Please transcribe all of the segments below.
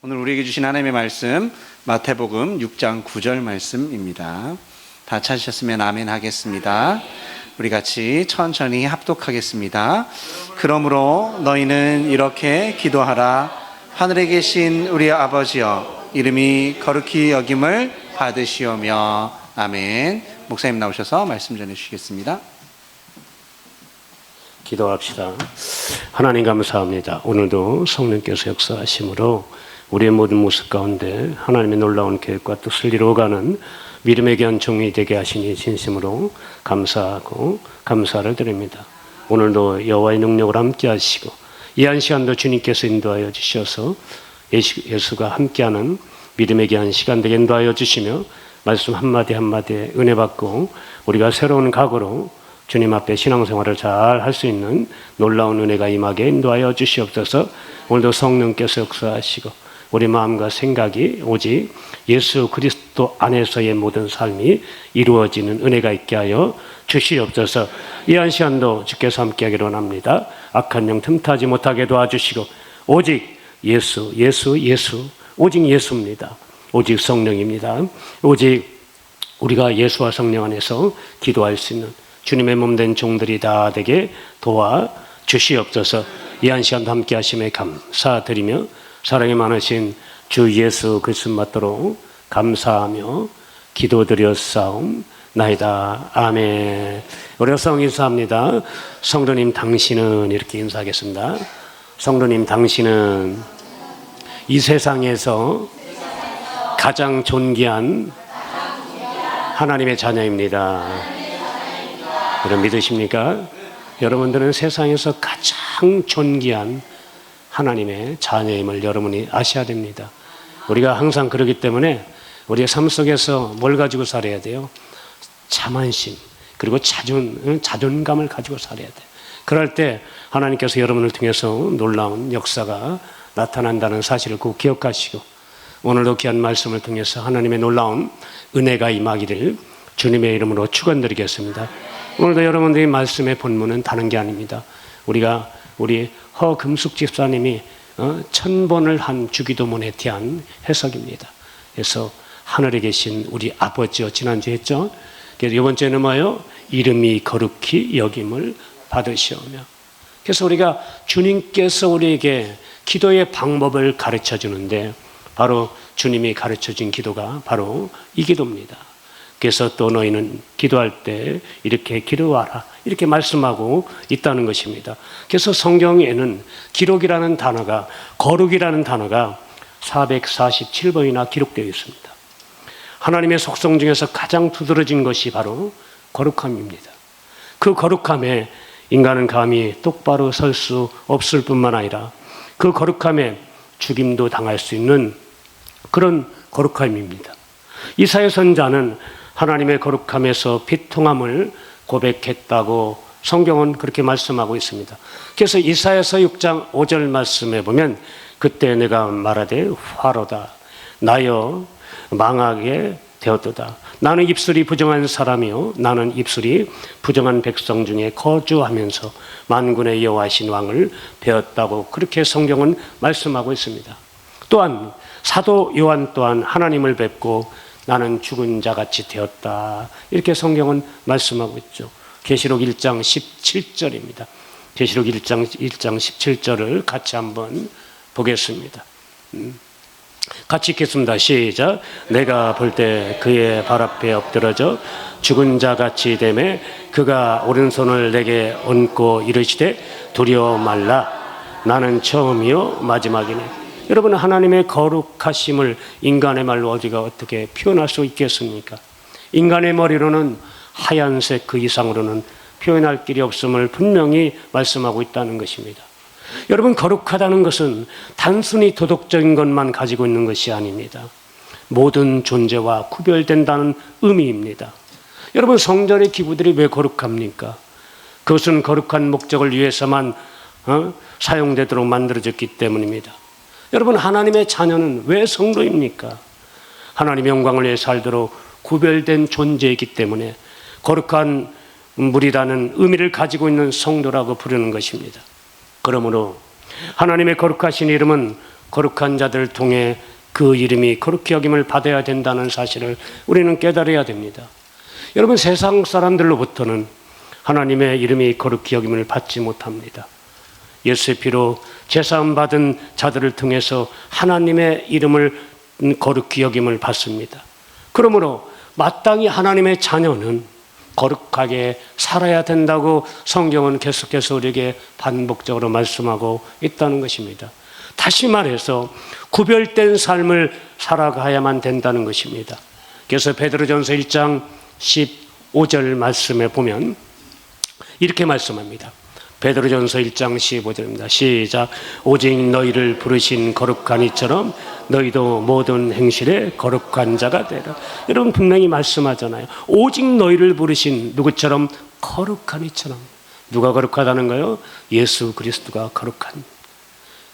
오늘 우리에게 주신 하나님의 말씀 마태복음 6장 9절 말씀입니다. 다 찾으셨으면 아멘 하겠습니다. 우리 같이 천천히 합독하겠습니다. 그러므로 너희는 이렇게 기도하라. 하늘에 계신 우리 아버지여, 이름이 거룩히 여김을 받으시오며. 아멘. 목사님 나오셔서 말씀 전해주시겠습니다. 기도합시다. 하나님 감사합니다. 오늘도 성령께서 역사하심으로 우리의 모든 모습 가운데 하나님의 놀라운 계획과 뜻을 이루어가는 믿음의 귀한 종이 되게 하시니 진심으로 감사하고 감사를 드립니다. 오늘도 여호와의 능력을 함께 하시고 이 한 시간도 주님께서 인도하여 주셔서 예수가 함께하는 믿음의 귀한 시간 되게 인도하여 주시며 말씀 한마디 한마디에 은혜 받고 우리가 새로운 각오로 주님 앞에 신앙생활을 잘 할 수 있는 놀라운 은혜가 임하게 인도하여 주시옵소서. 오늘도 성령께서 역사하시고 우리 마음과 생각이 오직 예수 그리스도 안에서의 모든 삶이 이루어지는 은혜가 있게 하여 주시옵소서. 이 한 시간도 주께서 함께하기를 원합니다. 악한 영 틈타지 못하게 도와주시고 오직 예수 오직 예수입니다. 오직 성령입니다. 오직 우리가 예수와 성령 안에서 기도할 수 있는 주님의 몸된 종들이 다 되게 도와주시옵소서. 이 한 시간도 함께 하심에 감사드리며 사랑이 많으신 주 예수 그리스도 맞도록 감사하며 기도드렸사옵나이다. 아멘. 우리가 성 인사합니다. 성도님 당신은, 이렇게 인사하겠습니다. 성도님 당신은 이 세상에서 가장 존귀한 하나님의 자녀입니다. 여러분 믿으십니까? 여러분들은 세상에서 가장 존귀한 하나님의 자녀임을 여러분이 아셔야 됩니다. 우리가 항상 그러기 때문에 우리의 삶 속에서 뭘 가지고 살아야 돼요? 자만심, 그리고 자존감을 가지고 살아야 돼요. 그럴 때 하나님께서 여러분을 통해서 놀라운 역사가 나타난다는 사실을 꼭 기억하시고 오늘도 귀한 말씀을 통해서 하나님의 놀라운 은혜가 임하기를 주님의 이름으로 축원드리겠습니다. 오늘도 여러분들의 말씀의 본문은 다른 게 아닙니다. 우리 허금숙 집사님이 1000번을 한 주기도문에 대한 해석입니다. 그래서 하늘에 계신 우리 아버지여, 지난주에 했죠. 그래서 이번 주에는 뭐예요? 이름이 거룩히 여김을 받으시오며. 그래서 우리가 주님께서 우리에게 기도의 방법을 가르쳐 주는데 바로 주님이 가르쳐 준 기도가 바로 이 기도입니다. 그래서 또 너희는 기도할 때 이렇게 기도하라, 이렇게 말씀하고 있다는 것입니다. 그래서 성경에는 기록이라는 단어가, 거룩이라는 단어가 447번이나 기록되어 있습니다. 하나님의 속성 중에서 가장 두드러진 것이 바로 거룩함입니다. 그 거룩함에 인간은 감히 똑바로 설 수 없을 뿐만 아니라 그 거룩함에 죽임도 당할 수 있는 그런 거룩함입니다. 이사야 선자는 하나님의 거룩함에서 비통함을 고백했다고 성경은 그렇게 말씀하고 있습니다. 그래서 이사야서 6장 5절 말씀에 보면 그때 내가 말하되 화로다 나여 망하게 되었도다. 나는 입술이 부정한 사람이요 나는 입술이 부정한 백성 중에 거주하면서 만군의 여호와신 왕을 배웠다고 그렇게 성경은 말씀하고 있습니다. 또한 사도 요한 또한 하나님을 뵙고 나는 죽은 자같이 되었다, 이렇게 성경은 말씀하고 있죠. 계시록 1장 17절입니다. 계시록 1장 17절을 같이 한번 보겠습니다. 같이 읽겠습니다. 시작. 내가 볼 때 그의 발 앞에 엎드러져 죽은 자같이 되매 그가 오른손을 내게 얹고 이르시되 두려워 말라. 나는 처음이요 마지막이네. 여러분, 하나님의 거룩하심을 인간의 말로 어디가 어떻게 표현할 수 있겠습니까? 인간의 머리로는 하얀색 그 이상으로는 표현할 길이 없음을 분명히 말씀하고 있다는 것입니다. 여러분, 거룩하다는 것은 단순히 도덕적인 것만 가지고 있는 것이 아닙니다. 모든 존재와 구별된다는 의미입니다. 여러분, 성전의 기구들이 왜 거룩합니까? 그것은 거룩한 목적을 위해서만 사용되도록 만들어졌기 때문입니다. 여러분, 하나님의 자녀는 왜 성도입니까? 하나님의 영광을 위해 살도록 구별된 존재이기 때문에 거룩한 물이라는 의미를 가지고 있는 성도라고 부르는 것입니다. 그러므로 하나님의 거룩하신 이름은 거룩한 자들을 통해 그 이름이 거룩히 여김을 받아야 된다는 사실을 우리는 깨달아야 됩니다. 여러분, 세상 사람들로부터는 하나님의 이름이 거룩히 여김을 받지 못합니다. 예수의 피로 제사함 받은 자들을 통해서 하나님의 이름을 거룩히 여김을 받습니다. 그러므로 마땅히 하나님의 자녀는 거룩하게 살아야 된다고 성경은 계속해서 우리에게 반복적으로 말씀하고 있다는 것입니다. 다시 말해서 구별된 삶을 살아가야만 된다는 것입니다. 그래서 베드로전서 1장 15절 말씀에 보면 이렇게 말씀합니다. 베드로전서 1장 15절입니다. 시작. 오직 너희를 부르신 거룩한 이처럼 너희도 모든 행실에 거룩한 자가 되라. 여러분, 분명히 말씀하잖아요. 오직 너희를 부르신 누구처럼? 거룩한 이처럼. 누가 거룩하다는 거예요? 예수 그리스도가 거룩한.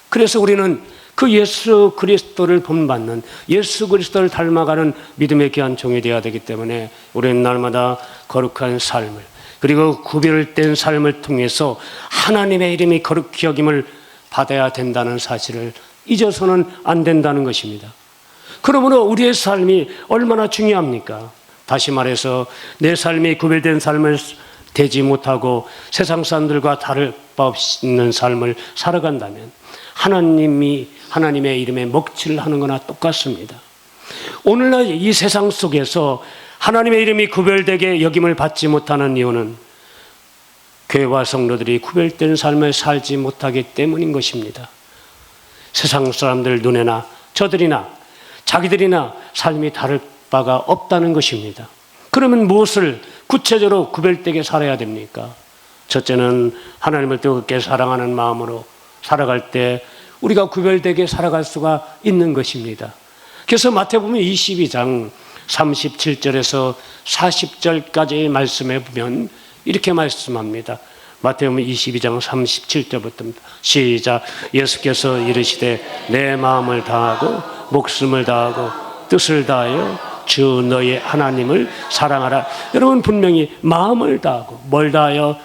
그래서 우리는 그 예수 그리스도를 본받는, 예수 그리스도를 닮아가는 믿음의 귀한 종이 되어야 되기 때문에 우리는 날마다 거룩한 삶을, 그리고 구별된 삶을 통해서 하나님의 이름이 거룩히 여김을 받아야 된다는 사실을 잊어서는 안 된다는 것입니다. 그러므로 우리의 삶이 얼마나 중요합니까? 다시 말해서 내 삶이 구별된 삶을 되지 못하고 세상 사람들과 다를 바 없는 삶을 살아간다면 하나님의 이름에 먹칠을 하는 거나 똑같습니다. 오늘날 이 세상 속에서 하나님의 이름이 구별되게 여김을 받지 못하는 이유는 교회와 성도들이 구별된 삶을 살지 못하기 때문인 것입니다. 세상 사람들 눈에나 저들이나 자기들이나 삶이 다를 바가 없다는 것입니다. 그러면 무엇을 구체적으로 구별되게 살아야 됩니까? 첫째는 하나님을 뜨겁게 사랑하는 마음으로 살아갈 때 우리가 구별되게 살아갈 수가 있는 것입니다. 그래서 마태복음 22장 37절에서 40절까지의 말씀에 보면 이렇게 말씀합니다. 마태복음 22장 37절부터입니다. 시작. 예수께서 이르시되 내 마음을 다하고 목숨을 다하고 뜻을 다하여 주 너의 하나님을 사랑하라. 여러분, 분명히 마음을 다하고 뭘 다하여?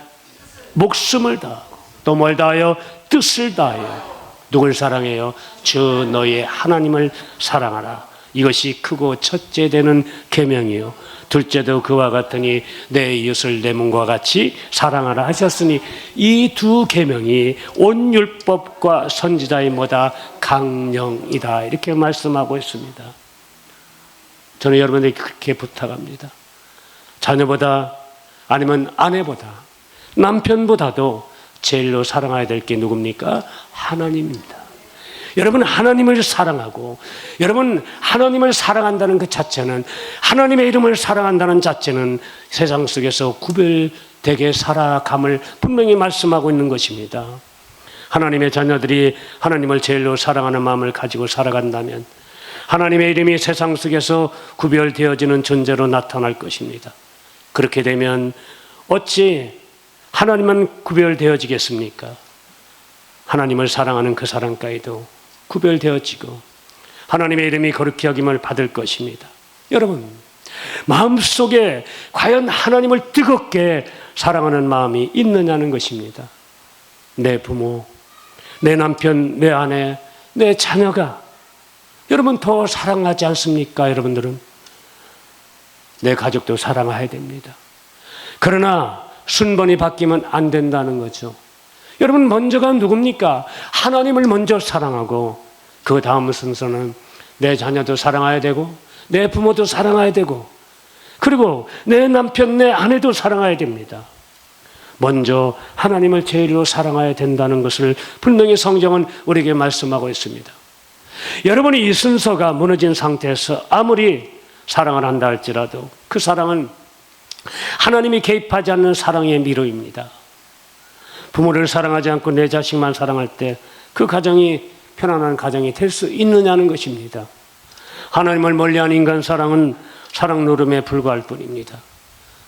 목숨을 다하고 또 뭘 다하여? 뜻을 다하여. 누굴 사랑해요? 주 너의 하나님을 사랑하라. 이것이 크고 첫째 되는 계명이요, 둘째도 그와 같으니 내 이웃을 내 몸과 같이 사랑하라 하셨으니 이 두 계명이 온 율법과 선지자의 뭐다? 강령이다. 이렇게 말씀하고 있습니다. 저는 여러분에게 그렇게 부탁합니다. 자녀보다, 아니면 아내보다, 남편보다도 제일로 사랑해야 될 게 누굽니까? 하나님입니다. 여러분, 하나님을 사랑하고, 여러분, 하나님을 사랑한다는 그 자체는, 하나님의 이름을 사랑한다는 자체는 세상 속에서 구별되게 살아감을 분명히 말씀하고 있는 것입니다. 하나님의 자녀들이 하나님을 제일로 사랑하는 마음을 가지고 살아간다면 하나님의 이름이 세상 속에서 구별되어지는 존재로 나타날 것입니다. 그렇게 되면 어찌 하나님은 구별되어지겠습니까? 하나님을 사랑하는 그 사람까지도 구별되어지고 하나님의 이름이 거룩히 여김을 받을 것입니다. 여러분, 마음속에 과연 하나님을 뜨겁게 사랑하는 마음이 있느냐는 것입니다. 내 부모, 내 남편, 내 아내, 내 자녀가 여러분 더 사랑하지 않습니까? 여러분들은 내 가족도 사랑해야 됩니다. 그러나 순번이 바뀌면 안 된다는 거죠. 여러분, 먼저가 누굽니까? 하나님을 먼저 사랑하고 그 다음 순서는 내 자녀도 사랑해야 되고 내 부모도 사랑해야 되고 그리고 내 남편, 내 아내도 사랑해야 됩니다. 먼저 하나님을 제일로 사랑해야 된다는 것을 분명히 성경은 우리에게 말씀하고 있습니다. 여러분이 이 순서가 무너진 상태에서 아무리 사랑을 한다 할지라도 그 사랑은 하나님이 개입하지 않는 사랑의 미로입니다. 부모를 사랑하지 않고 내 자식만 사랑할 때 그 가정이 편안한 가정이 될 수 있느냐는 것입니다. 하나님을 멀리한 인간 사랑은 사랑 노름에 불과할 뿐입니다.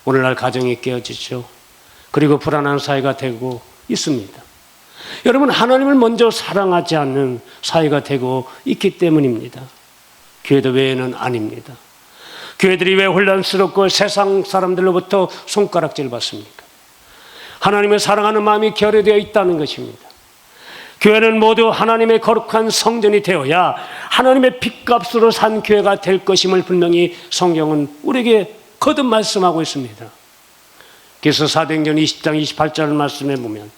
오늘날 가정이 깨어지죠. 그리고 불안한 사회가 되고 있습니다. 여러분, 하나님을 먼저 사랑하지 않는 사회가 되고 있기 때문입니다. 교회도 외에는 아닙니다. 교회들이 왜 혼란스럽고 세상 사람들로부터 손가락질 받습니까? 하나님을 사랑하는 마음이 결여되어 있다는 것입니다. 교회는 모두 하나님의 거룩한 성전이 되어야 하나님의 핏값으로 산 교회가 될 것임을 분명히 성경은 우리에게 거듭 말씀하고 있습니다. 그래서 사도행전 20장 28절 말씀에 보면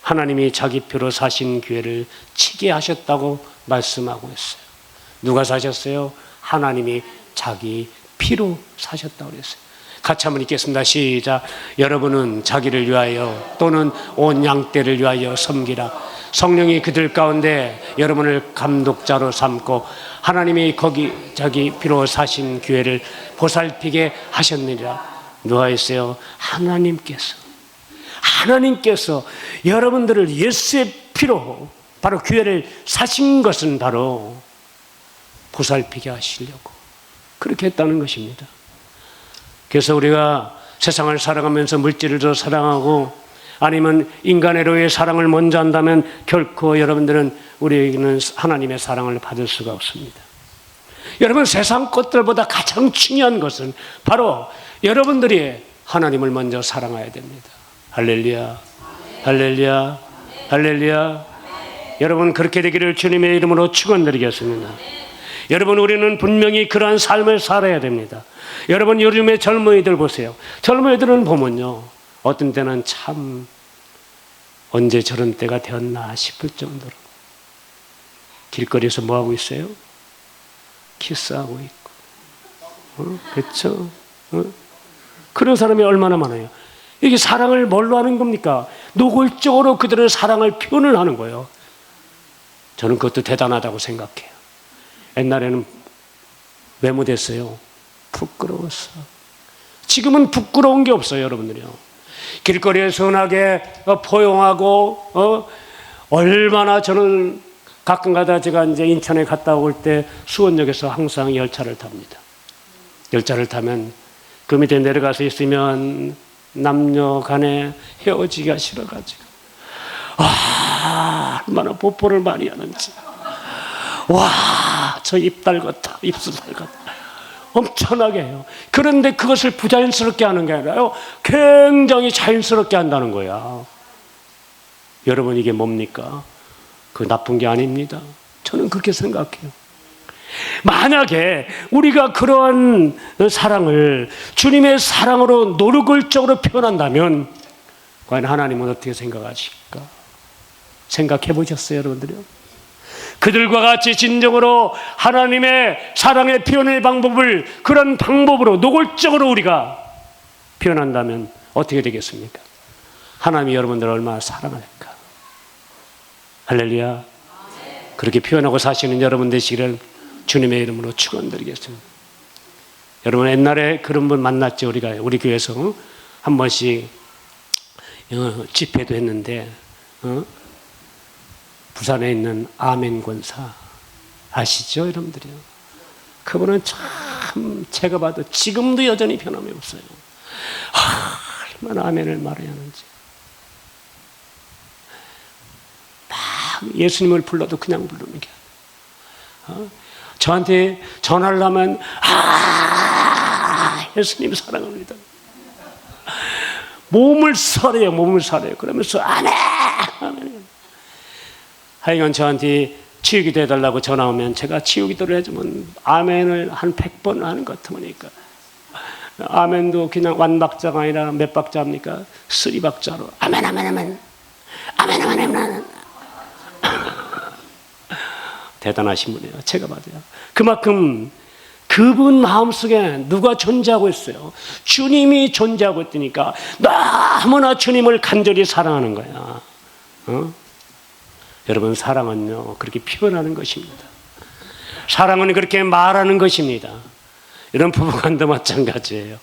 하나님이 자기 피로 사신 교회를 치게 하셨다고 말씀하고 있어요. 누가 사셨어요? 하나님이 자기 피로 사셨다고 그랬어요. 같이 한번 읽겠습니다. 시작. 여러분은 자기를 위하여 또는 온 양떼를 위하여 섬기라. 성령이 그들 가운데 여러분을 감독자로 삼고 하나님이 거기 자기 피로 사신 교회를 보살피게 하셨느니라. 누가 했어요? 하나님께서 여러분들을 예수의 피로 바로 교회를 사신 것은 바로 보살피게 하시려고 그렇게 했다는 것입니다. 그래서 우리가 세상을 살아가면서 물질을 더 사랑하고 아니면 인간애로의 사랑을 먼저 한다면 결코 여러분들은 우리에게는 하나님의 사랑을 받을 수가 없습니다. 여러분, 세상 것들보다 가장 중요한 것은 바로 여러분들이 하나님을 먼저 사랑해야 됩니다. 할렐루야, 할렐루야, 할렐루야. 여러분, 그렇게 되기를 주님의 이름으로 축원드리겠습니다. 여러분, 우리는 분명히 그러한 삶을 살아야 됩니다. 여러분, 요즘의 젊은이들 보세요. 젊은이들은 보면요, 어떤 때는 참 언제 저런 때가 되었나 싶을 정도로 길거리에서 뭐 하고 있어요? 키스하고 있고, 그렇죠? 그런 사람이 얼마나 많아요. 이게 사랑을 뭘로 하는 겁니까? 노골적으로 그들은 사랑을 표현을 하는 거예요. 저는 그것도 대단하다고 생각해요. 옛날에는 왜 못했어요? 부끄러웠어. 지금은 부끄러운 게 없어요, 여러분들이요. 길거리에 선하게 포용하고, 얼마나 저는 가끔가다 제가 이제 인천에 갔다 올 때 수원역에서 항상 열차를 탑니다. 열차를 타면 그 밑에 내려가서 있으면 남녀 간에 헤어지기가 싫어가지고, 얼마나 뽀뽀를 많이 하는지. 저 입 달궜다, 입술 달궜다. 엄청나게 해요. 그런데 그것을 부자연스럽게 하는 게 아니라요, 굉장히 자연스럽게 한다는 거야. 여러분, 이게 뭡니까? 그 나쁜 게 아닙니다. 저는 그렇게 생각해요. 만약에 우리가 그러한 사랑을 주님의 사랑으로 노골적으로 표현한다면 과연 하나님은 어떻게 생각하실까? 생각해 보셨어요, 여러분들요? 그들과 같이 진정으로 하나님의 사랑의 표현의 방법을 그런 방법으로 노골적으로 우리가 표현한다면 어떻게 되겠습니까? 하나님이 여러분들을 얼마나 사랑할까? 할렐루야. 그렇게 표현하고 사시는 여러분 되시기를 주님의 이름으로 축원드리겠습니다. 여러분, 옛날에 그런 분 만났죠. 우리 교회에서 한 번씩 집회도 했는데, 부산에 있는 아멘 권사 아시죠, 여러분들이요? 그분은 참 제가 봐도 지금도 여전히 변함이 없어요. 얼마나 아멘을 말해야 하는지. 막 예수님을 불러도 그냥 부르는 게 아니에요. 저한테 전화를 하면 예수님 사랑합니다. 몸을 사려요. 그러면서 아멘, 아멘. 하여간 저한테 치유기도 해달라고 전화 오면 제가 치유기도를 해주면 아멘을 한 100번 하는 것 같으니까. 아멘도 그냥 완박자가 아니라 몇 박자 합니까? 3박자로 아멘, 아멘, 아멘, 아멘, 아멘, 아멘. 대단하신 분이에요. 제가 봐도요. 그만큼 그분 마음속에 누가 존재하고 있어요? 주님이 존재하고 있으니까 너무나 주님을 간절히 사랑하는 거야. 여러분, 사랑은요, 그렇게 표현하는 것입니다. 사랑은 그렇게 말하는 것입니다. 이런 부부간도 마찬가지예요.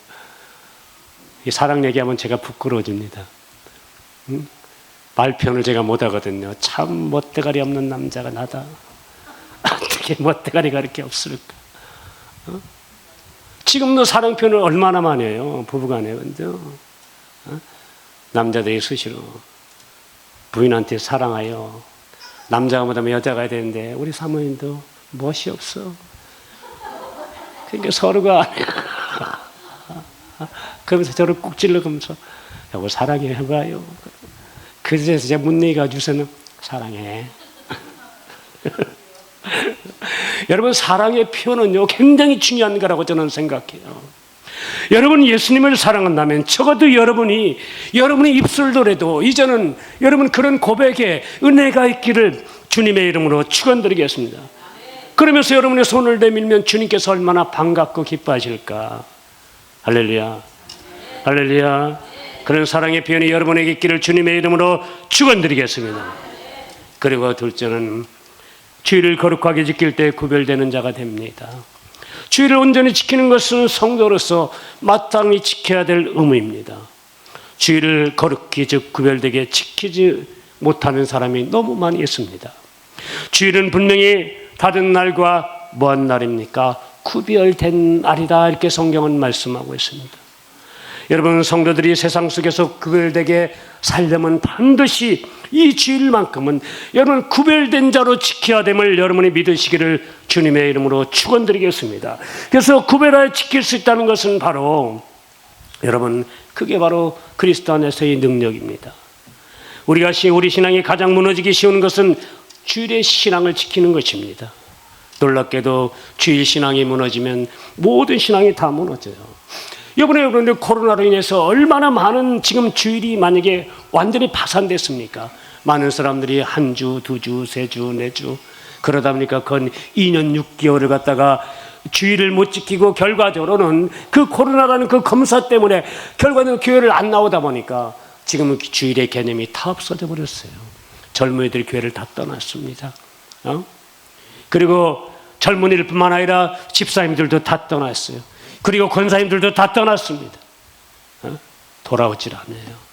이 사랑 얘기하면 제가 부끄러워집니다. 말 표현을 제가 못하거든요. 참 멋대가리 없는 남자가 나다. 어떻게 멋대가리가 이렇게 없을까? 지금도 사랑 표현을 얼마나 많이 해요, 부부간에. 남자들이 수시로 부인한테 사랑하여, 남자가 못하면 여자가 해야 되는데 우리 사모님도 멋이 없어. 그러니까 서로가 그러면서 저를 꾹 찔러가면서 여보 사랑해 해봐요. 그래서 제가 묻는 얘기가 주서는 사랑해. 여러분, 사랑의 표현은요, 굉장히 중요한 거라고 저는 생각해요. 여러분, 예수님을 사랑한다면 적어도 여러분이 입술로라도 이제는 여러분 그런 고백에 은혜가 있기를 주님의 이름으로 축원드리겠습니다. 그러면서 여러분의 손을 내밀면 주님께서 얼마나 반갑고 기뻐하실까. 할렐루야, 할렐루야. 그런 사랑의 표현이 여러분에게 있기를 주님의 이름으로 축원드리겠습니다. 그리고 둘째는 주의를 거룩하게 지킬 때 구별되는 자가 됩니다. 주의를 온전히 지키는 것은 성도로서 마땅히 지켜야 될 의무입니다. 주의를 거룩히 즉 구별되게 지키지 못하는 사람이 너무 많이 있습니다. 주일은 분명히 다른 날과 뭐한 날입니까? 구별된 날이다, 이렇게 성경은 말씀하고 있습니다. 여러분, 성도들이 세상 속에서 구별되게 살려면 반드시 이 주일만큼은 여러분 구별된 자로 지켜야 됨을 여러분이 믿으시기를 주님의 이름으로 축원드리겠습니다. 그래서 구별하여 지킬 수 있다는 것은 바로 여러분, 그게 바로 그리스도 안에서의 능력입니다. 우리 신앙이 가장 무너지기 쉬운 것은 주일의 신앙을 지키는 것입니다. 놀랍게도 주일 신앙이 무너지면 모든 신앙이 다 무너져요. 이번에 여러분들 코로나로 인해서 얼마나 많은 지금 주일이 만약에 완전히 파산됐습니까? 많은 사람들이 한 주, 두 주, 세 주, 네 주 그러다 보니까 건 2년 6개월을 갖다가 주일을 못 지키고 결과적으로는 그 코로나라는 그 검사 때문에 결과는 교회를 안 나오다 보니까 지금은 주일의 개념이 다 없어져 버렸어요. 젊은이들 교회를 다 떠났습니다. 그리고 젊은이들 뿐만 아니라 집사님들도 다 떠났어요. 그리고 권사님들도 다 떠났습니다. 돌아오질 않아요.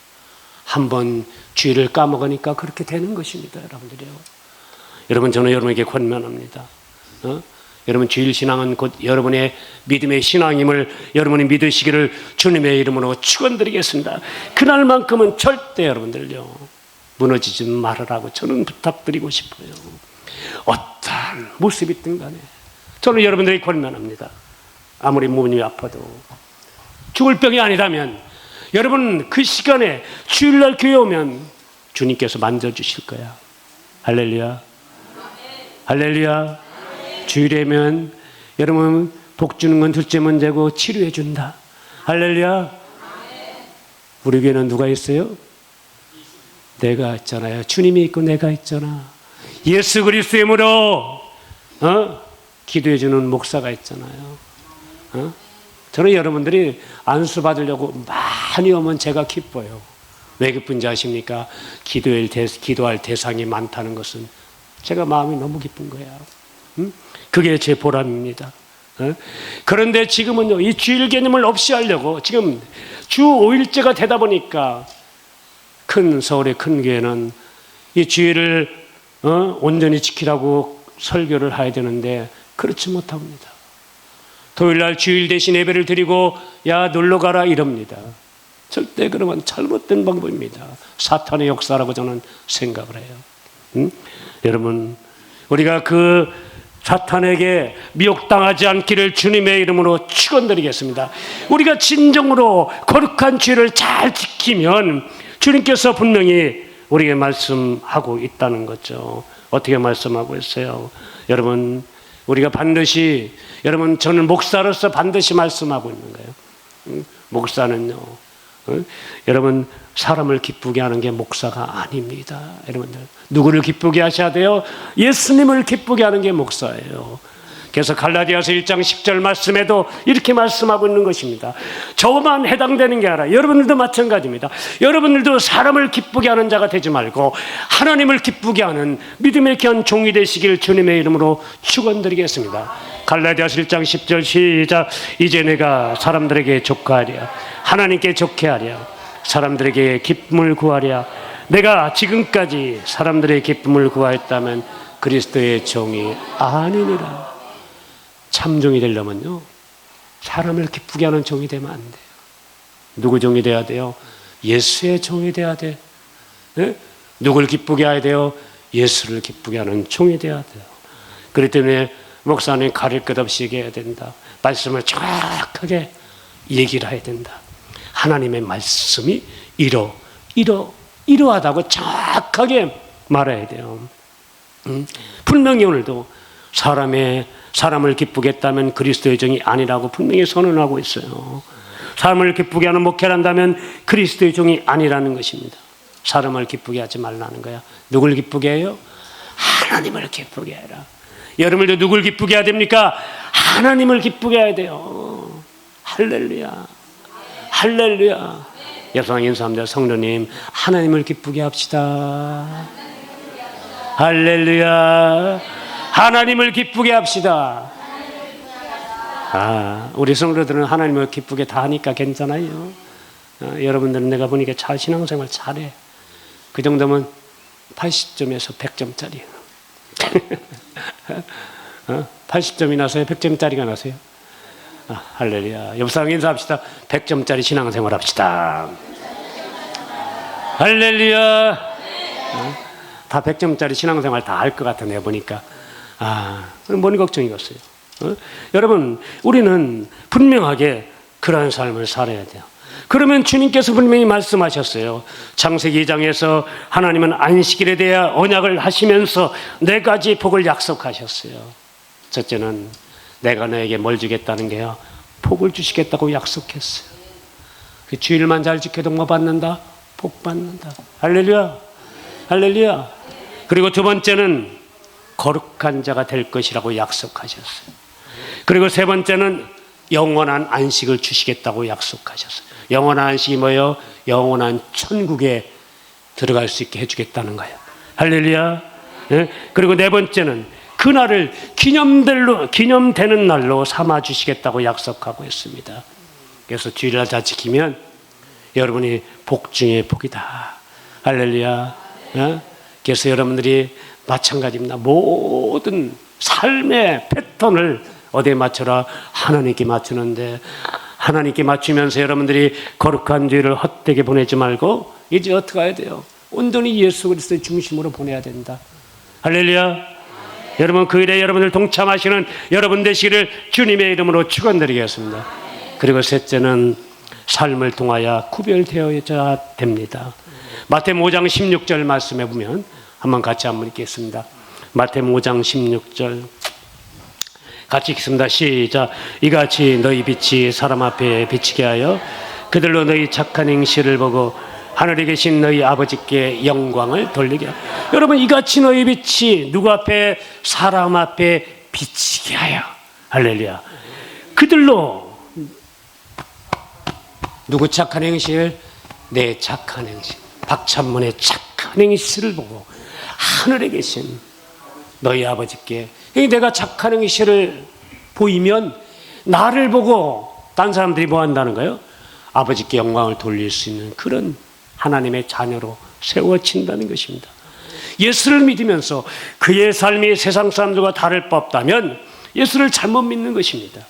한번 주일을 까먹으니까 그렇게 되는 것입니다, 여러분들이요. 여러분, 저는 여러분에게 권면합니다. 여러분, 주일 신앙은 곧 여러분의 믿음의 신앙임을 여러분이 믿으시기를 주님의 이름으로 축원드리겠습니다. 그날만큼은 절대 여러분들요 무너지지 말으라고 저는 부탁드리고 싶어요. 어떠한 모습이든 간에 저는 여러분들에게 권면합니다. 아무리 몸이 아파도 죽을 병이 아니라면 여러분 그 시간에 주일날 교회 오면 주님께서 만져주실 거야. 할렐루야, 할렐루야. 주일이면 여러분 복 주는 건 둘째 문제고 치료해 준다. 할렐루야. 우리 교회는 누가 있어요? 내가 있잖아요. 주님이 있고 내가 있잖아. 예수 그리스도의 이름으로 기도해 주는 목사가 있잖아요. 저는 여러분들이 안수 받으려고 많이 오면 제가 기뻐요. 왜 기쁜지 아십니까? 기도할 대상이 많다는 것은 제가 마음이 너무 기쁜 거야. 그게 제 보람입니다. 그런데 지금은요, 이 주일 개념을 없이 하려고 지금 주 5일째가 되다 보니까 서울의 큰 교회는 이 주일을 온전히 지키라고 설교를 해야 되는데 그렇지 못합니다. 토요일날 주일 대신 예배를 드리고 야 놀러 가라 이럽니다. 절대 그러면 잘못된 방법입니다. 사탄의 역사라고 저는 생각을 해요. 여러분, 우리가 그 사탄에게 미혹당하지 않기를 주님의 이름으로 축원드리겠습니다. 우리가 진정으로 거룩한 주일을 잘 지키면 주님께서 분명히 우리에게 말씀하고 있다는 거죠. 어떻게 말씀하고 있어요? 여러분, 우리가 반드시, 여러분, 저는 목사로서 반드시 말씀하고 있는 거예요. 목사는요, 여러분, 사람을 기쁘게 하는 게 목사가 아닙니다. 여러분들, 누구를 기쁘게 하셔야 돼요? 예수님을 기쁘게 하는 게 목사예요. 그래서 갈라디아서 1장 10절 말씀에도 이렇게 말씀하고 있는 것입니다. 저만 해당되는 게 아니라 여러분들도 마찬가지입니다. 여러분들도 사람을 기쁘게 하는 자가 되지 말고 하나님을 기쁘게 하는 믿음의 귀한 종이 되시길 주님의 이름으로 축원드리겠습니다. 갈라디아서 1장 10절 시작. 이제 내가 사람들에게 족하랴, 하나님께 좋게 하랴, 사람들에게 기쁨을 구하랴. 내가 지금까지 사람들의 기쁨을 구하였다면 그리스도의 종이 아니니라. 참종이 되려면요, 사람을 기쁘게 하는 종이 되면 안 돼요. 누구 종이 돼야 돼요? 예수의 종이 돼야 돼. 네? 누굴 기쁘게 해야 돼요? 예수를 기쁘게 하는 종이 돼야 돼요. 그렇기 때문에 목사님 가릴 것 없이 얘기해야 된다. 말씀을 정확하게 얘기를 해야 된다. 하나님의 말씀이 이러하다고 정확하게 말아야 돼요. 분명히 오늘도 사람을 기쁘게 했다면 그리스도의 종이 아니라고 분명히 선언하고 있어요. 사람을 기쁘게 하는 목회를 한다면 그리스도의 종이 아니라는 것입니다. 사람을 기쁘게 하지 말라는 거야. 누굴 기쁘게 해요? 하나님을 기쁘게 해라. 여러분들도 누굴 기쁘게 해야 됩니까? 하나님을 기쁘게 해야 돼요. 할렐루야. 할렐루야. 옆상 인사합니다. 성도님, 하나님을 기쁘게 합시다. 할렐루야. 하나님을 기쁘게 합시다. 우리 성도들은 하나님을 기쁘게 다 하니까 괜찮아요. 여러분들은 내가 보니까 신앙생활 잘해. 그 정도면 80점에서 100점짜리. 80점이 나서요? 100점짜리가 나서요? 할렐루야. 옆사람 인사합시다. 100점짜리 신앙생활 합시다. 할렐루야. 다 100점짜리 신앙생활 다 할 것 같아, 내가 보니까. 그럼 뭔 걱정이겠어요? 여러분, 우리는 분명하게 그러한 삶을 살아야 돼요. 그러면 주님께서 분명히 말씀하셨어요. 창세기 2장에서 하나님은 안식일에 대해 언약을 하시면서 4가지 복을 약속하셨어요. 첫째는 내가 너에게 뭘 주겠다는 게요, 복을 주시겠다고 약속했어요. 그 주일만 잘 지켜도 뭐 받는다? 복 받는다. 할렐루야. 할렐루야. 그리고 두 번째는 거룩한 자가 될 것이라고 약속하셨어요. 그리고 세 번째는 영원한 안식을 주시겠다고 약속하셨어요. 영원한 안식이 뭐예요? 영원한 천국에 들어갈 수 있게 해주겠다는 거예요. 할렐루야. 네? 그리고 네 번째는 그날을 기념되는 날로 삼아 주시겠다고 약속하고 있습니다. 그래서 주일날 잘 지키면 여러분이 복 중에 복이다. 할렐루야. 네? 그래서 여러분들이 마찬가지입니다. 모든 삶의 패턴을 어디에 맞춰라? 하나님께 맞추는데, 하나님께 맞추면서 여러분들이 거룩한 주일을 헛되게 보내지 말고 이제 어떻게 해야 돼요? 온전히 예수 그리스도의 중심으로 보내야 된다. 할렐루야. 여러분, 그 일에 여러분들 동참하시는 여러분 되시기를 주님의 이름으로 축원드리겠습니다. 그리고 셋째는 삶을 통하여 구별되어야 됩니다. 마태복음 5장 16절 말씀해 보면 한번 같이 한번 읽겠습니다. 마태복음 5장 16절 같이 읽습니다. 시작. 이같이 너희 빛이 사람 앞에 비치게 하여 그들로 너희 착한 행실을 보고 하늘에 계신 너희 아버지께 영광을 돌리게 하여. 여러분, 이같이 너희 빛이 누구 앞에? 사람 앞에 비치게 하여. 할렐루야. 그들로 누구 착한 행실? 내 착한 행실. 박찬문의 착한 행실을 보고 하늘에 계신 너희 아버지께. 내가 착한 행실을 보이면 나를 보고 딴 사람들이 뭐 한다는 거예요? 아버지께 영광을 돌릴 수 있는 그런 하나님의 자녀로 세워진다는 것입니다. 예수를 믿으면서 그의 삶이 세상 사람들과 다를 법다면 예수를 잘못 믿는 것입니다.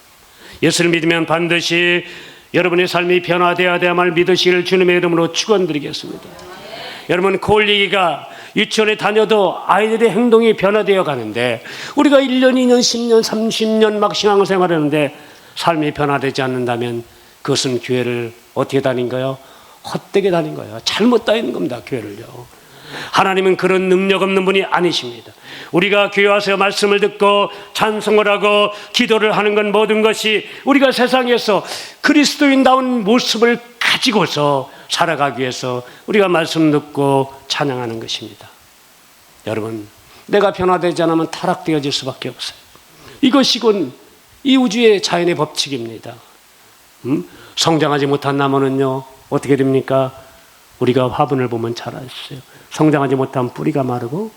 예수를 믿으면 반드시 여러분의 삶이 변화되어야 돼야만 믿으시기를 주님의 이름으로 축원드리겠습니다. 여러분, 콜리기가 유치원에 다녀도 아이들의 행동이 변화되어 가는데 우리가 1년, 2년, 10년, 30년 막 신앙생활을 하는데 삶이 변화되지 않는다면 그것은 교회를 어떻게 다닌 거예요? 헛되게 다닌 거예요. 잘못 다니는 겁니다, 교회를요. 하나님은 그런 능력 없는 분이 아니십니다. 우리가 교회 와서 말씀을 듣고 찬송을 하고 기도를 하는 건 모든 것이 우리가 세상에서 그리스도인다운 모습을 가지고서 살아가기 위해서 우리가 말씀 듣고 찬양하는 것입니다. 여러분, 내가 변화되지 않으면 타락되어질 수밖에 없어요. 이것이군 이 우주의 자연의 법칙입니다. 성장하지 못한 나무는요 어떻게 됩니까? 우리가 화분을 보면 잘 아시죠? 성장하지 못한 뿌리가 마르고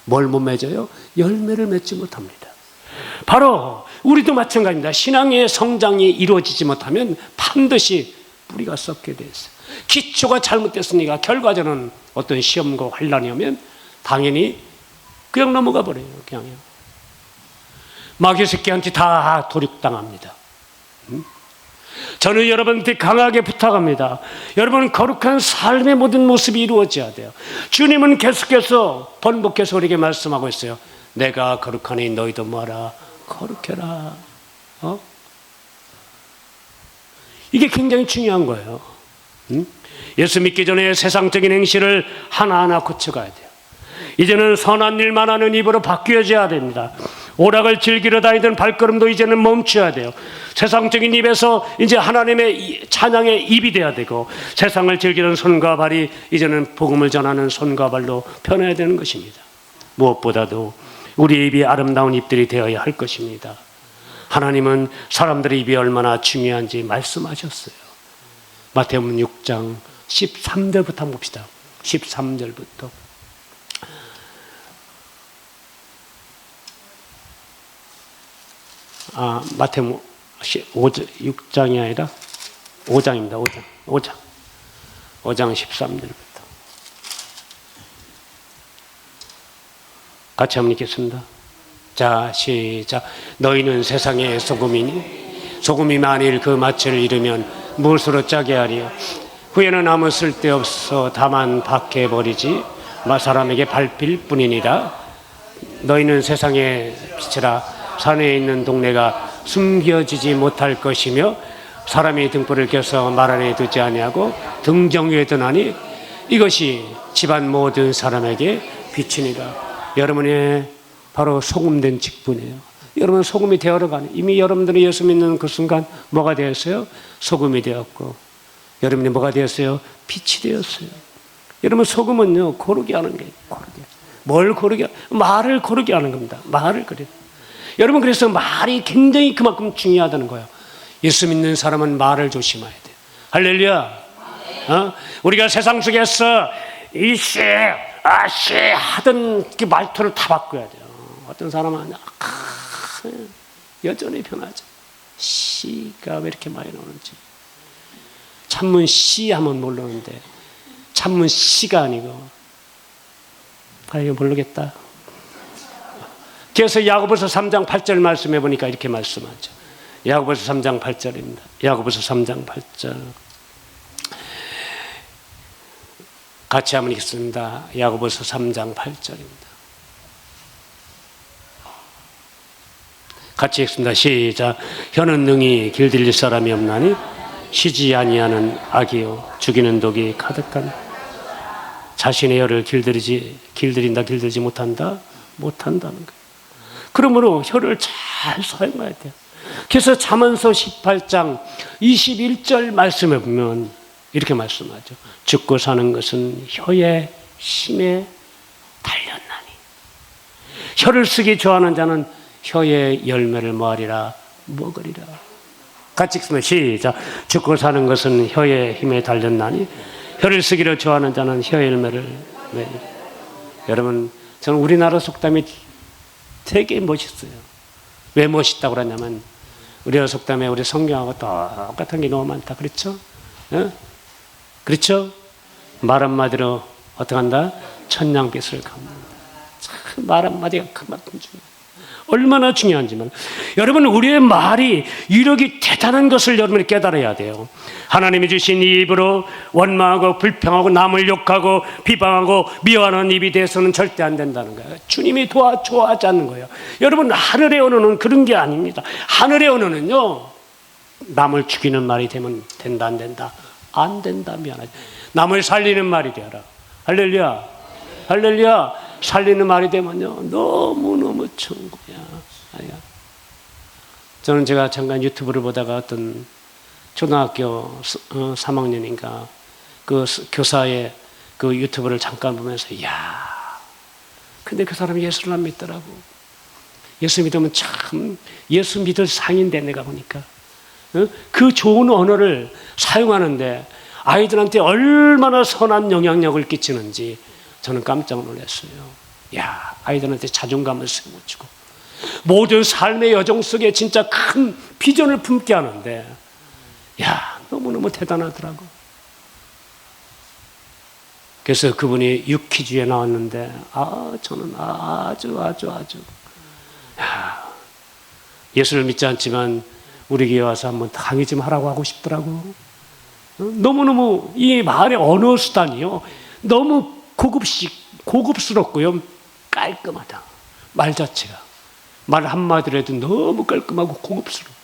뭘 못 맺어요? 열매를 맺지 못합니다. 바로 우리도 마찬가지입니다. 신앙의 성장이 이루어지지 못하면 반드시 뿌리가 썩게 돼 있어요. 기초가 잘못됐으니까 결과적으로는 어떤 시험과 환란이 오면 당연히 그냥 넘어가 버려요. 그냥요. 마귀 새끼한테 다 도륙당합니다. 저는 여러분한테 강하게 부탁합니다. 여러분, 거룩한 삶의 모든 모습이 이루어져야 돼요. 주님은 계속해서 번복해서 우리에게 말씀하고 있어요. 내가 거룩하니 너희도 뭐하라? 거룩해라. 이게 굉장히 중요한 거예요. 예수 믿기 전에 세상적인 행실을 하나하나 고쳐가야 돼요. 이제는 선한 일만 하는 입으로 바뀌어져야 됩니다. 오락을 즐기러 다니던 발걸음도 이제는 멈춰야 돼요. 세상적인 입에서 이제 하나님의 찬양의 입이 돼야 되고, 세상을 즐기던 손과 발이 이제는 복음을 전하는 손과 발로 변해야 되는 것입니다. 무엇보다도 우리 입이 아름다운 입들이 되어야 할 것입니다. 하나님은 사람들의 입이 얼마나 중요한지 말씀하셨어요. 마태복음 6장 13절부터 한번 봅시다. 13절부터. 마태복음 6장이 아니라 5장입니다. 5장 13절부터. 같이 한번 읽겠습니다. 자, 시작. 너희는 세상의 소금이니 소금이 만일 그 맛을 잃으면 무엇으로 짜게 하리요? 후에는 아무 쓸데없어 다만 밖에 버리지 사람에게 밟힐 뿐이니라. 너희는 세상의 빛이라. 산에 있는 동네가 숨겨지지 못할 것이며 사람이 등불을 켜서 말 안에 두지 아니하고 등정 위에 드나니 이것이 집안 모든 사람에게 빛이니라. 여러분의 바로 소금된 직분이에요. 여러분 소금이 되어가는, 이미 여러분들이 예수 믿는 그 순간 뭐가 되었어요? 소금이 되었고, 여러분이 뭐가 되었어요? 빛이 되었어요. 여러분 소금은요 고르게 하는 거예요. 뭘 고르게? 말을 고르게 하는 겁니다. 말을 그래요. 여러분 그래서 말이 굉장히 그만큼 중요하다는 거예요. 예수 믿는 사람은 말을 조심해야 돼요. 할렐루야. 우리가 세상 속에서 이씨 아씨 하던 그 말투를 다 바꿔야 돼요. 어떤 사람은 여전히 변하죠. 씨가 왜 이렇게 많이 나오는지. 찬문 씨 하면 모르는데 찬문 씨가 아니고 이거 모르겠다. 그래서 야고보서 3장 8절 말씀해 보니까 이렇게 말씀하죠. 야고보서 3장 8절입니다. 야고보서 3장 8절. 같이 한번 읽겠습니다. 야고보서 3장 8절입니다. 같이 읽습니다. 시작. 혀는 능히 길들일 사람이 없나니 쉬지 아니하는 악이요 죽이는 독이 가득한. 자신의 혀를 길들이지 못한다는 거예요. 그러므로 혀를 잘 사용해야 돼요. 그래서 잠언서 18장 21절 말씀에 보면 이렇게 말씀하죠. 죽고 사는 것은 혀의 힘에 달렸나니. 혀를 쓰기 좋아하는 자는 혀의 열매를 뭐하리라? 먹으리라. 같이 읽습니다. 시작. 죽고 사는 것은 혀의 힘에 달렸나니 혀를 쓰기를 좋아하는 자는 혀의 열매를 먹으리라. 여러분 저는 우리나라 속담이 되게 멋있어요. 왜 멋있다고 그러냐면 우리나라 속담에 우리 성경하고 똑같은 게 너무 많다. 그렇죠? 그렇죠? 말 한마디로 어떻게 한다? 천냥빚을 갚는다. 참 말 한마디가 그만큼 중요해요. 얼마나 중요한지만 여러분 우리의 말이 이렇게 대단한 것을 여러분이 깨달아야 돼요. 하나님이 주신 이 입으로 원망하고 불평하고 남을 욕하고 비방하고 미워하는 입이 돼서는 절대 안 된다는 거예요. 주님이 좋아하지 않는 거예요. 여러분 하늘의 언어는 그런 게 아닙니다. 하늘의 언어는요 남을 죽이는 말이 되면 된다 안 된다? 안 된다. 미안하지. 남을 살리는 말이 되어라. 할렐루야. 할렐루야. 살리는 말이 되면요 너무너무 좋은 거야. 저는 제가 잠깐 유튜브를 보다가 어떤 초등학교 3학년인가 그 교사의 그 유튜브를 잠깐 보면서 근데 그 사람이 예수를 안 믿더라고. 예수 믿으면 참 예수 믿을 상인데 내가 보니까 그 좋은 언어를 사용하는데 아이들한테 얼마나 선한 영향력을 끼치는지 저는 깜짝 놀랐어요. 아이들한테 자존감을 세워주고 모든 삶의 여정 속에 진짜 큰 비전을 품게 하는데 너무너무 대단하더라고. 그래서 그분이 유퀴즈에 나왔는데 저는 아주 예수를 믿지 않지만 우리 교회 와서 한번 강의 좀 하라고 하고 싶더라고. 너무너무 이 말의 언어 수단이요 너무 고급스럽고요 깔끔하다. 말 자체가 말 한마디로 해도 너무 깔끔하고 고급스러워.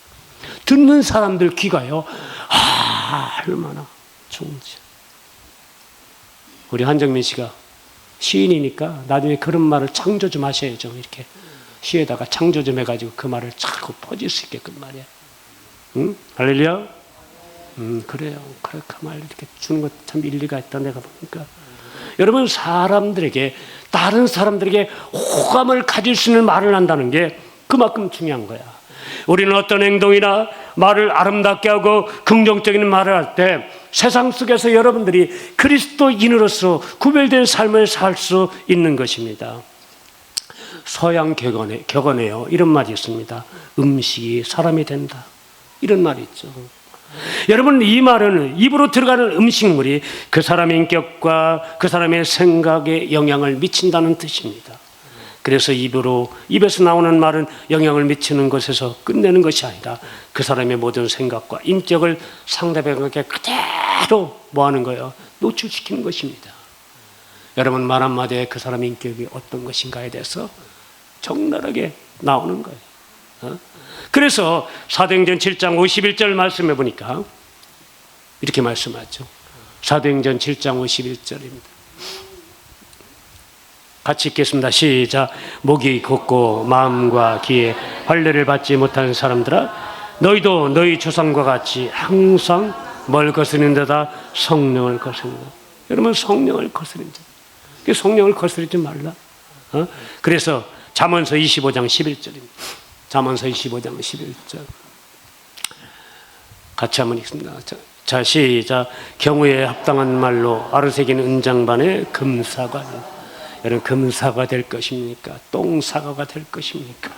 듣는 사람들 귀가요 얼마나 좋은지. 우리 한정민 씨가 시인이니까 나중에 그런 말을 창조 좀 하셔야죠. 이렇게 시에다가 창조 좀 해가지고 그 말을 자꾸 퍼질 수 있게끔 말이야. 응? 할렐루야? 그래요. 그래, 그 말 이렇게 주는 것 참 일리가 있다, 내가 보니까. 여러분, 사람들에게, 다른 사람들에게 호감을 가질 수 있는 말을 한다는 게 그만큼 중요한 거야. 우리는 어떤 행동이나 말을 아름답게 하고 긍정적인 말을 할 때 세상 속에서 여러분들이 그리스도인으로서 구별된 삶을 살 수 있는 것입니다. 서양 격언에요, 이런 말이 있습니다. 음식이 사람이 된다, 이런 말이 있죠. 여러분, 이 말은 입으로 들어가는 음식물이 그 사람의 인격과 그 사람의 생각에 영향을 미친다는 뜻입니다. 그래서 입에서 나오는 말은 영향을 미치는 것에서 끝내는 것이 아니라 그 사람의 모든 생각과 인격을 상대방에게 그대로 뭐하는 거예요? 노출시키는 것입니다. 여러분, 말 한마디에 그 사람의 인격이 어떤 것인가에 대해서 적나라하게 나오는 거예요. 그래서 사도행전 7장 51절 말씀해 보니까 이렇게 말씀하죠. 사도행전 7장 51절입니다. 같이 읽겠습니다. 시작. 목이 걷고 마음과 귀에 할례를 받지 못하는 사람들아, 너희도 너희 조상과 같이 항상 뭘 거스르는 데다 성령을 거스른다. 여러분, 성령을 거스른다. 성령을 거스르지 말라. 그래서 잠언서 25장 11절입니다. 잠언서 25장 11절 같이 한번 읽습니다. 자, 시작. 경우에 합당한 말로 아르새긴 은장반에 금사과. 여러분, 금사가 될 것입니까? 똥사과가 될 것입니까?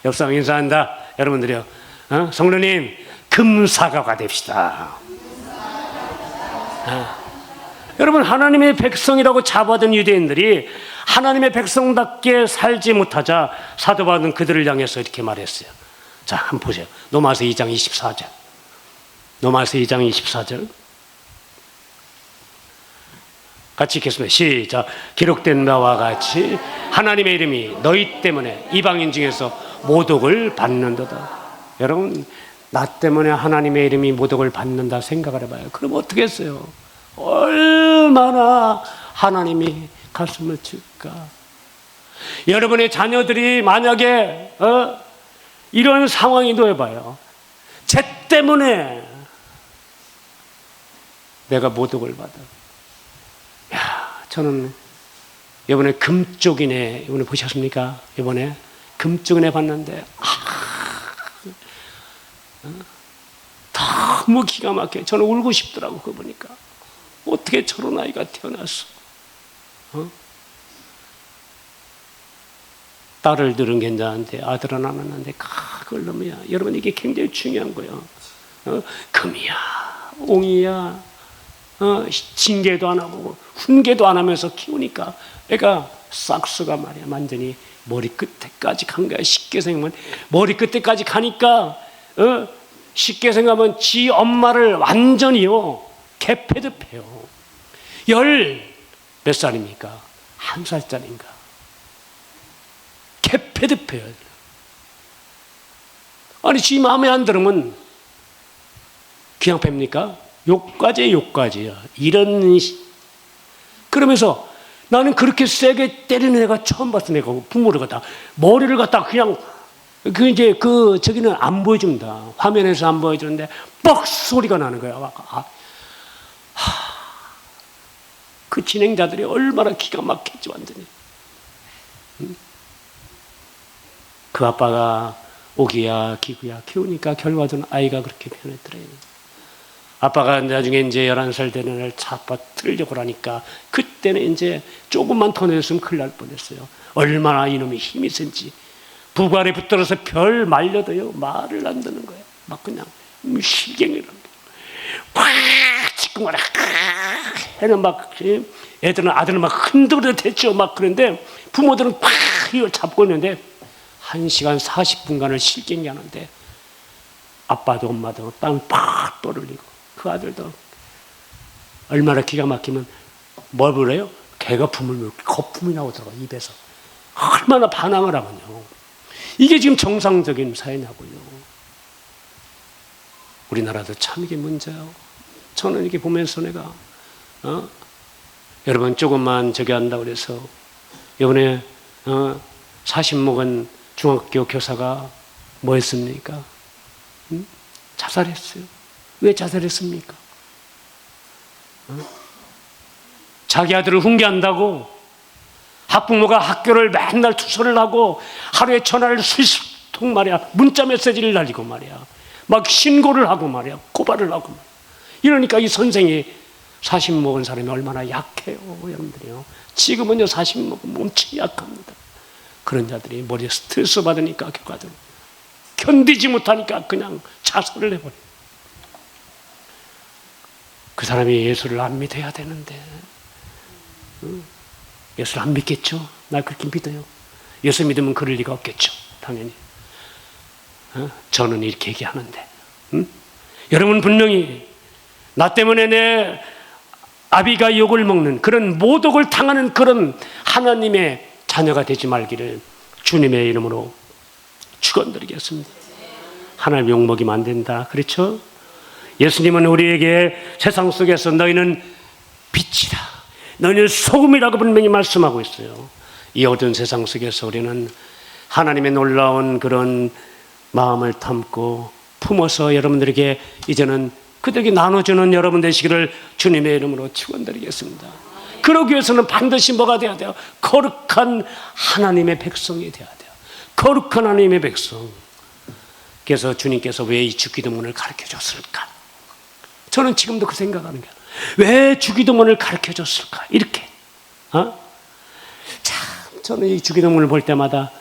옆사람 인사한다. 여러분들이요, 성도님, 금사과가 됩시다. 여러분, 하나님의 백성이라고 자부하던 유대인들이 하나님의 백성답게 살지 못하자 사도 바울은 그들을 향해서 이렇게 말했어요. 자, 한번 보세요. 로마서 2장 24절. 로마서 2장 24절. 같이 읽겠습니다. 시작. 기록된 바와 같이 하나님의 이름이 너희 때문에 이방인 중에서 모독을 받는도다. 여러분, 나 때문에 하나님의 이름이 모독을 받는다 생각을 해봐요. 그럼 어떻게 했어요? 얼마나 하나님이 가슴을 칠까? 여러분의 자녀들이 만약에 이런 상황이 놓여봐요. 쟤 때문에 내가 모독을 받아. 야, 저는 이번에 금쪽이네, 이번에 보셨습니까? 이번에 금쪽이네 봤는데 너무 기가 막혀. 저는 울고 싶더라고. 그거 보니까 어떻게 저런 아이가 태어났어? 딸을 들은 괜찮은데 아들은 안 왔는데 그걸 놈이야. 여러분, 이게 굉장히 중요한 거예요. 금이야, 옹이야, 징계도 안 하고 훈계도 안 하면서 키우니까 애가 싹수가 말이야 완전히 머리끝에까지 간 거야. 쉽게 생각하면 머리끝에까지 가니까 쉽게 생각하면 지 엄마를 완전히요 개패듯해요. 몇 살입니까? 1살짜리인가? 개패듯해요. 아니, 지 마음에 안 들으면 그냥 팹니까? 욕까지야. 그러면서 나는 그렇게 세게 때리는 애가 처음 봤어. 내가 부모를 갖다 머리를 갖다 그냥 저기는 안 보여준다. 화면에서 안 보여주는데 뻑 소리가 나는 거야. 그 진행자들이 얼마나 기가 막혔지 완전히. 그 아빠가 오기야 기구야 키우니까 결과적으로 아이가 그렇게 변했더래요. 아빠가 나중에 이제 11살 되는 애를 잡아뜨리려고 하니까 그때는 이제 조금만 더 내렸으면 큰일 날 뻔했어요. 얼마나 이놈이 힘이 센지. 부관에 붙들어서 별 말려도요 말을 안 듣는 거예요. 막 그냥 실갱이라는 거예요. 팍 치고 말아 해는 막 아들은 막 흔들어 댔죠. 막 그런데 부모들은 팍 이걸 잡고 있는데 1시간 40분간을 실갱이 하는데 아빠도 엄마도 땀 팍 떠올리고 그 아들도 얼마나 기가 막히면 뭘 그래요? 개가 품을 물고 거품이 나오더라고 입에서. 얼마나 반항을 하면요. 이게 지금 정상적인 사회냐고요. 우리나라도 참 이게 문제예요. 저는 이렇게 보면서 내가 여러분 조금만 저기 한다고 그래서 이번에 40 먹은 중학교 교사가 뭐 했습니까? 자살했어요. 왜 자살했습니까? 자기 아들을 훈계한다고 학부모가 학교를 맨날 투서를 하고 하루에 전화를 수십 통 말이야, 문자 메시지를 날리고 말이야, 막 신고를 하고 말이야, 고발을 하고 말이야. 이러니까 이 선생이 40 먹은 사람이 얼마나 약해요, 여러분들이요. 지금은요 40 먹은 몸치 약합니다. 그런 자들이 머리에 스트레스 받으니까 결과적으로 견디지 못하니까 그냥 자살을 해버려요. 그 사람이 예수를 안 믿어야 되는데 예수를 안 믿겠죠? 나 그렇게 믿어요. 예수 믿으면 그럴 리가 없겠죠, 당연히. 저는 이렇게 얘기하는데 여러분 분명히 나 때문에 내 아비가 욕을 먹는 그런 모독을 당하는 그런 하나님의 자녀가 되지 말기를 주님의 이름으로 축원드리겠습니다. 하나님 욕먹이면 안 된다, 그렇죠? 예수님은 우리에게 세상 속에서 너희는 빛이다, 너희는 소금이라고 분명히 말씀하고 있어요. 이 어두운 세상 속에서 우리는 하나님의 놀라운 그런 마음을 담고 품어서 여러분들에게 이제는 그들에게 나눠주는 여러분 되시기를 주님의 이름으로 축원드리겠습니다. 그러기 위해서는 반드시 뭐가 돼야 돼요? 거룩한 하나님의 백성이 돼야 돼요. 거룩한 하나님의 백성. 그래서 주님께서 왜 이 주기도문을 가르쳐 줬을까? 저는 지금도 그 생각하는 거예요. 왜 주기도문을 가르쳐 줬을까? 이렇게. 참 저는 이 주기도문을 볼 때마다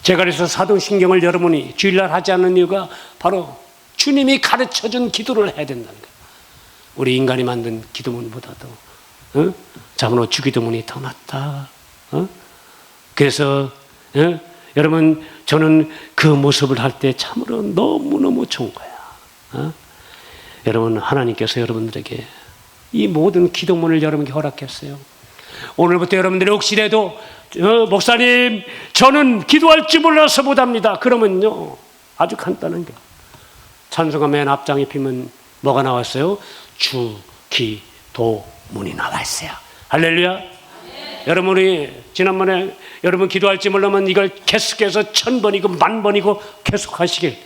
제가 그래서 사도신경을 여러분이 주일날 하지 않는 이유가 바로 주님이 가르쳐준 기도를 해야 된다는 거예요. 우리 인간이 만든 기도문보다도 참으로 주기도문이 더 낫다. 그래서 여러분 저는 그 모습을 할 때 참으로 너무너무 좋은 거야. 여러분 하나님께서 여러분들에게 이 모든 기도문을 여러분께 허락했어요. 오늘부터 여러분들이 혹시라도 목사님 저는 기도할 줄 몰라서 못합니다, 그러면요 아주 간단한 게 찬송가 맨 앞장에 피면 뭐가 나왔어요? 주기도문이 나와 있어요. 할렐루야. 여러분이 지난번에 여러분 기도할지 모르면 이걸 계속해서 1000번이고 10,000번이고 계속 하시길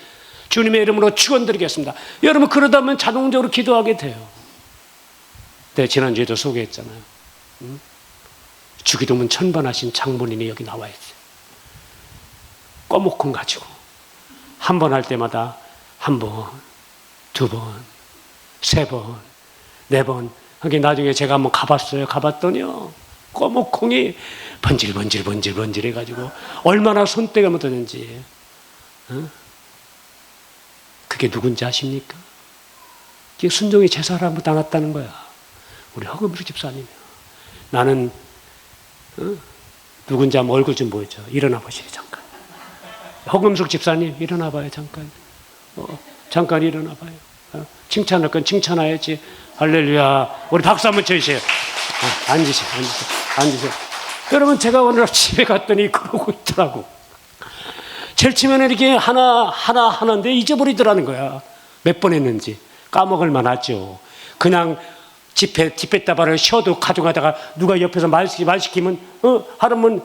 주님의 이름으로 축원드리겠습니다. 여러분 그러다 보면 자동적으로 기도하게 돼요. 네, 지난주에도 소개했잖아요. 주기도문 1000번 하신 장본인이 여기 나와 있어요. 꼬목콩 가지고 한 번 할 때마다 1번, 2번, 3번, 4번. 그게 나중에 제가 한번 가봤어요. 가봤더니요 꼬목콩이 번질 해가지고 얼마나 손때가 묻었는지. 그게 누군지 아십니까? 그게 순종의 제사를 당했다는 거야. 우리 허금수 집사님이요. 나는 누군지 한번 얼굴 좀 보여줘. 일어나 보시죠 잠깐. 허금숙 집사님 일어나 봐요 잠깐. 잠깐 일어나 봐요. 칭찬할 건 칭찬해야지. 할렐루야. 우리 박수 한번 쳐주세요. 앉으세요. 여러분 제가 오늘 집에 갔더니 그러고 있더라고. 제일 치면 이렇게 하나인데 잊어버리더라는 거야. 몇 번 했는지 까먹을 만하죠. 그냥 집에다바를 쉬어도 가져가다가 누가 옆에서 말 시키면 하루면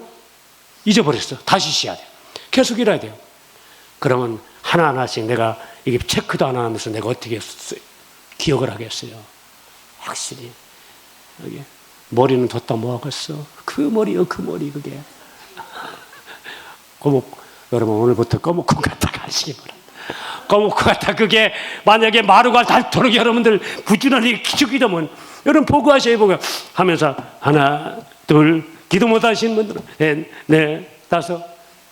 잊어버렸어. 다시 쉬어야 돼요. 계속 일해야 돼요. 그러면 하나하나씩 내가 이게 체크도 안 하면서 내가 어떻게 기억을 하겠어요. 확실히 여기 머리는 뒀다 뭐 하겠어. 그 머리요 그 머리 그게 여러분 오늘부터 꼬목콩 갖다 가시기 바랍니다. 꼬목콩 갖다 그게 만약에 마루가 닳도록 여러분들 부지런히 기도면 여러분 보고하셔야 보고 하면서 하나 둘 기도 못하신 분들은 넷 다섯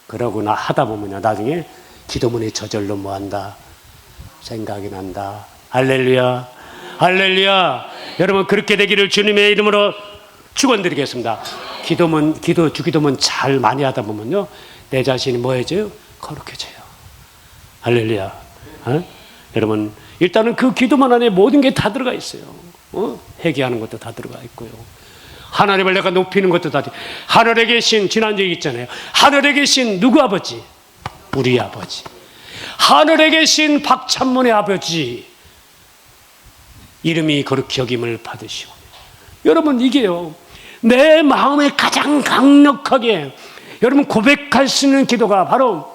그러고 하다 보면 나중에 기도문이 저절로 뭐한다 생각이 난다. 할렐루야. 할렐루야. 여러분 그렇게 되기를 주님의 이름으로 축원드리겠습니다. 주기도문 잘 많이 하다 보면요 내 자신이 뭐 해져요? 거룩해져요. 할렐루야. 여러분 일단은 그 기도문 안에 모든 게 다 들어가 있어요. 회개하는 것도 다 들어가 있고요. 하나님을 내가 높이는 것도 다 하늘에 계신 지난주에 있잖아요. 하늘에 계신 누구 아버지? 우리 아버지. 하늘에 계신 박찬문의 아버지 이름이 거룩히 여김을 받으시오. 여러분 이게요, 내 마음에 가장 강력하게 여러분 고백할 수 있는 기도가 바로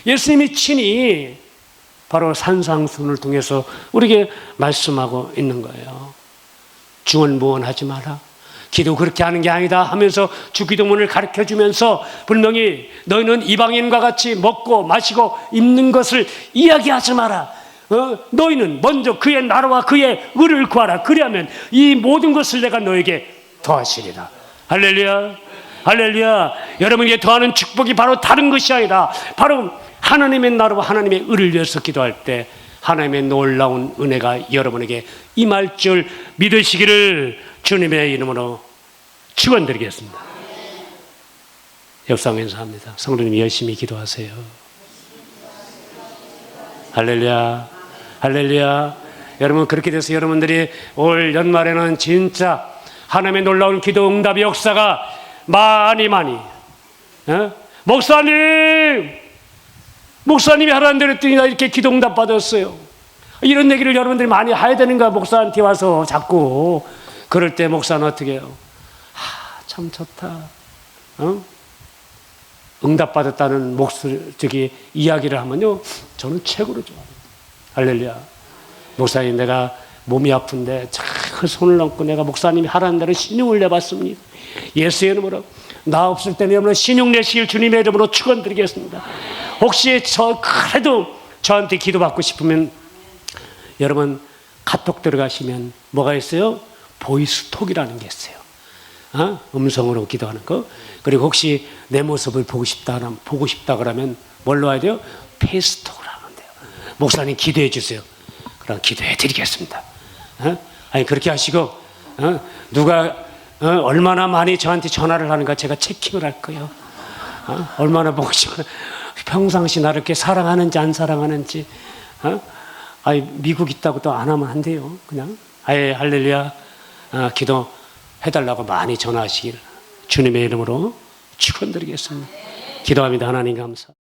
예수님이 친히 바로 산상수훈을 통해서 우리에게 말씀하고 있는 거예요. 중언부언하지 마라, 기도 그렇게 하는 게 아니다 하면서 주기도문을 가르쳐주면서 분명히 너희는 이방인과 같이 먹고 마시고 입는 것을 이야기하지 마라. 너희는 먼저 그의 나라와 그의 의를 구하라. 그리하면 이 모든 것을 내가 너에게 더하시리라. 할렐루야, 할렐루야. 여러분에게 더하는 축복이 바로 다른 것이 아니라 바로 하나님의 나라와 하나님의 의를 위해서 기도할 때 하나님의 놀라운 은혜가 여러분에게 임할 줄 믿으시기를 주님의 이름으로 축원드리겠습니다. 역사 인사합니다. 성도님 열심히 기도하세요. 할렐루야, 할렐루야. 여러분 그렇게 돼서 여러분들이 올 연말에는 진짜 하나님의 놀라운 기도 응답의 역사가 많이 목사님이 하라는 대로 했더니 나 이렇게 기도 응답 받았어요. 이런 얘기를 여러분들이 많이 해야 되는 거야. 목사한테 와서 자꾸. 그럴 때 목사는 어떻게 해요? 참 좋다. 응답 받았다는 이야기를 하면요, 저는 최고로 좋아요. 할렐루야. 목사님, 내가 몸이 아픈데 그 손을 얹고 내가 목사님이 하라는 대로 신용을 내봤습니다. 예수의 이름으로 나 없을 때는 여러분 신용 내시길 주님의 이름으로 축원드리겠습니다. 혹시 그래도 저한테 기도받고 싶으면 여러분 카톡 들어가시면 뭐가 있어요? 보이스톡이라는 게 있어요. 음성으로 기도하는 거. 그리고 혹시 내 모습을 보고 싶다 그러면 뭘로 와야 돼요? 페이스톡으로 하면 돼요. 목사님 기도해 주세요. 그럼 기도해 드리겠습니다. 아니 그렇게 하시고 누가 얼마나 많이 저한테 전화를 하는가 제가 체킹을 할 거예요. 얼마나 보고 싶어. 평상시 나를 이렇게 사랑하는지 안 사랑하는지. 아니 미국 있다고 또 안 하면 안 돼요. 그냥 할렐루야. 기도 해달라고 많이 전화하시길 주님의 이름으로 축원드리겠습니다. 기도합니다. 하나님 감사.